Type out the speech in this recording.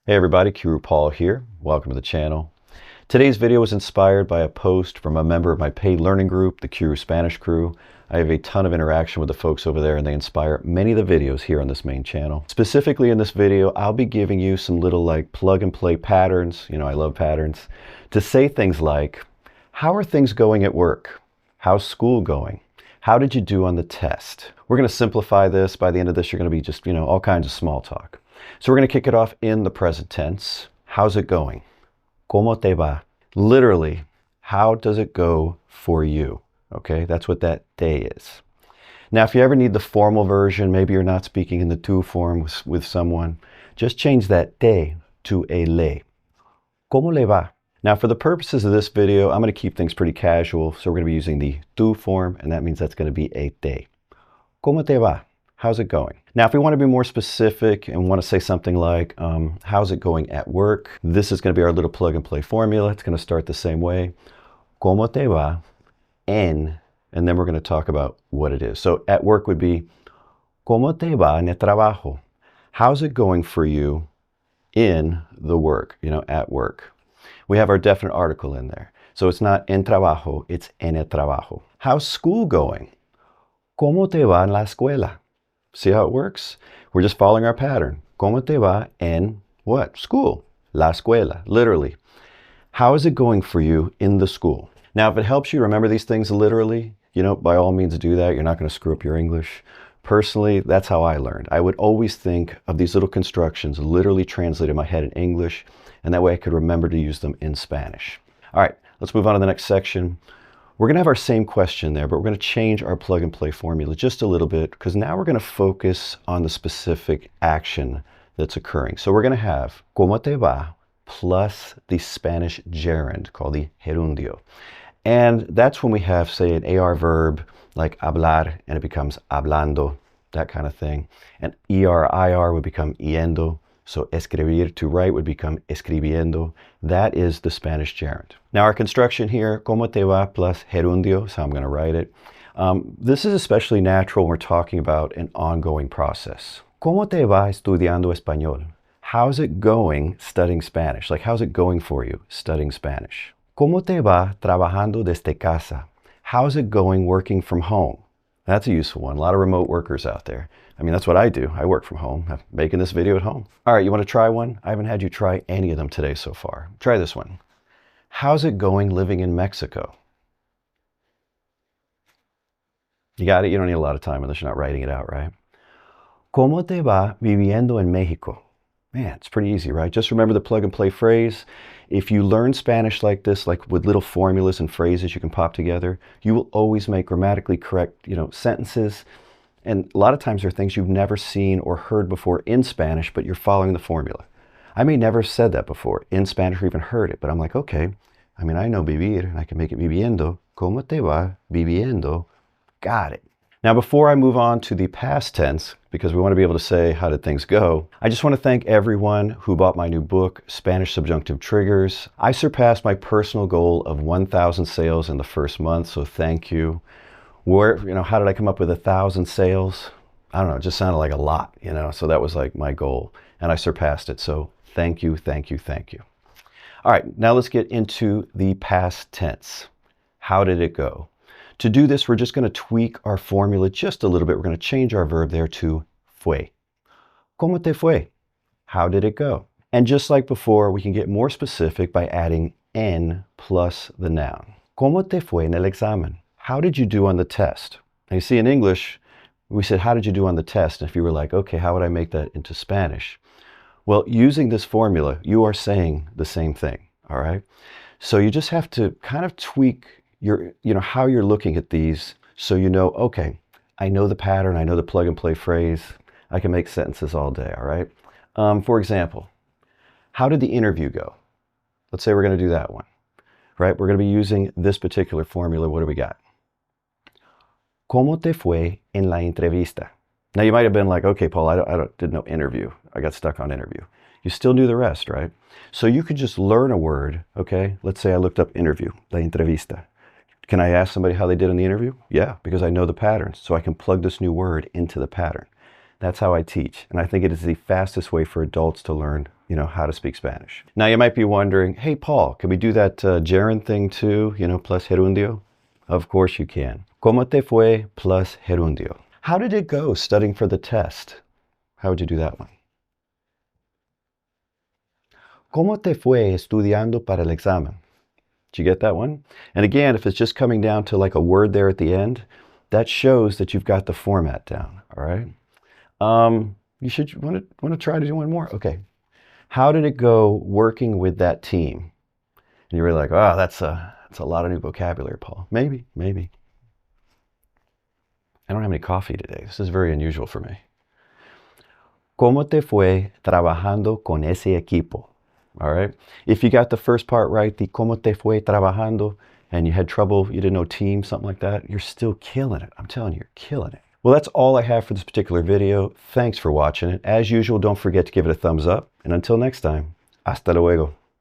Hey everybody, Paul here. Welcome to the channel. Today's video was inspired by a post from a member of my paid learning group, the Qroo Spanish Crew. I have a ton of interaction with the folks over there and they inspire many of the videos here on this main channel. Specifically in this video, I'll be giving you some little plug and play patterns, I love patterns, to say things like, how are things going at work? How's school going? How did you do on the test? We're going to simplify this. By the end of this, you're going to be just, all kinds of small talk. So we're going to kick it off in the present tense. How's it going? ¿Cómo te va? Literally, how does it go for you? Okay, that's what that te is. Now, if you ever need the formal version, maybe you're not speaking in the tú form with someone, just change that te to a le. ¿Cómo le va? Now, for the purposes of this video, I'm going to keep things pretty casual. So we're going to be using the tú form, and that means that's going to be a te. ¿Cómo te va? How's it going? Now, if we want to be more specific and want to say something like, how's it going at work? This is going to be our little plug and play formula. It's going to start the same way. ¿Cómo te va en? And then we're going to talk about what it is. So at work would be, ¿Cómo te va en el trabajo? How's it going for you in the work, at work? We have our definite article in there. So it's not en trabajo, it's en el trabajo. How's school going? ¿Cómo te va en la escuela? See how it works? We're just following our pattern. ¿Cómo te va en what? School. La escuela, literally. How is it going for you in the school? Now, if it helps you remember these things literally, by all means do that. You're not going to screw up your English. Personally, that's how I learned. I would always think of these little constructions literally translated in my head in English, and that way I could remember to use them in Spanish. All right, let's move on to the next section. We're going to have our same question there, but we're going to change our plug and play formula just a little bit because now we're going to focus on the specific action that's occurring. So we're going to have ¿Cómo te va? Plus the Spanish gerund called the gerundio. And that's when we have, say, an AR verb like hablar and it becomes hablando, that kind of thing. And ER-IR would become yendo. So escribir, to write, would become escribiendo. That is the Spanish gerund. Now our construction here, ¿Cómo te va? Plus gerundio, so I'm going to write it. This is especially natural when we're talking about an ongoing process. ¿Cómo te va estudiando español? How's it going studying Spanish? How's it going for you studying Spanish? ¿Cómo te va trabajando desde casa? How's it going working from home? That's a useful one. A lot of remote workers out there. That's what I do. I work from home. I'm making this video at home. All right, you want to try one? I haven't had you try any of them today so far. Try this one. How's it going living in Mexico? You got it? You don't need a lot of time unless you're not writing it out, right? ¿Cómo te va viviendo en México? Man, it's pretty easy, right? Just remember the plug and play phrase. If you learn Spanish like this, with little formulas and phrases you can pop together, you will always make grammatically correct, sentences. And a lot of times there are things you've never seen or heard before in Spanish, but you're following the formula. I may never have said that before in Spanish or even heard it, but I'm like, okay, I know vivir, and I can make it viviendo. ¿Cómo te va viviendo? Got it. Now, before I move on to the past tense, because we want to be able to say, how did things go? I just want to thank everyone who bought my new book, Spanish Subjunctive Triggers. I surpassed my personal goal of 1,000 sales in the first month, so thank you. How did I come up with 1,000 sales? I don't know, it just sounded like a lot, so that was my goal, and I surpassed it, so thank you, thank you, thank you. All right, now let's get into the past tense. How did it go? To do this, we're just going to tweak our formula just a little bit. We're going to change our verb there to fue. ¿Cómo te fue? How did it go? And just like before, we can get more specific by adding en plus the noun. ¿Cómo te fue en el examen? How did you do on the test? Now you see in English, we said, how did you do on the test? And if you were like, okay, how would I make that into Spanish? Well, using this formula, you are saying the same thing, all right? So you just have to kind of tweak how you're looking at these so okay, I know the pattern, I know the plug and play phrase, I can make sentences all day, all right? For example, how did the interview go? Let's say we're going to do that one, right? We're going to be using this particular formula. What do we got? ¿Cómo te fue en la entrevista? Now you might have been like, okay, Paul, I did no interview. I got stuck on interview. You still knew the rest, right? So you could just learn a word, okay? Let's say I looked up interview, la entrevista. Can I ask somebody how they did in the interview? Yeah, because I know the patterns, so I can plug this new word into the pattern. That's how I teach, and I think it is the fastest way for adults to learn how to speak Spanish. Now you might be wondering, hey Paul, can we do that gerund thing too, plus gerundio? Of course you can. ¿Cómo te fue plus gerundio? How did it go studying for the test? How would you do that one? ¿Cómo te fue estudiando para el examen? Did you get that one? And again, if it's just coming down to like a word there at the end, that shows that you've got the format down, all right? You want to try to do one more? Okay. How did it go working with that team? And you're really like, oh, that's a lot of new vocabulary, Paul. Maybe. I don't have any coffee today. This is very unusual for me. ¿Cómo te fue trabajando con ese equipo? All right. If you got the first part right, the ¿Cómo te fue trabajando, and you had trouble, you didn't know team, something like that, you're still killing it. I'm telling you, you're killing it. Well, that's all I have for this particular video. Thanks for watching it. As usual, don't forget to give it a thumbs up. And until next time, hasta luego.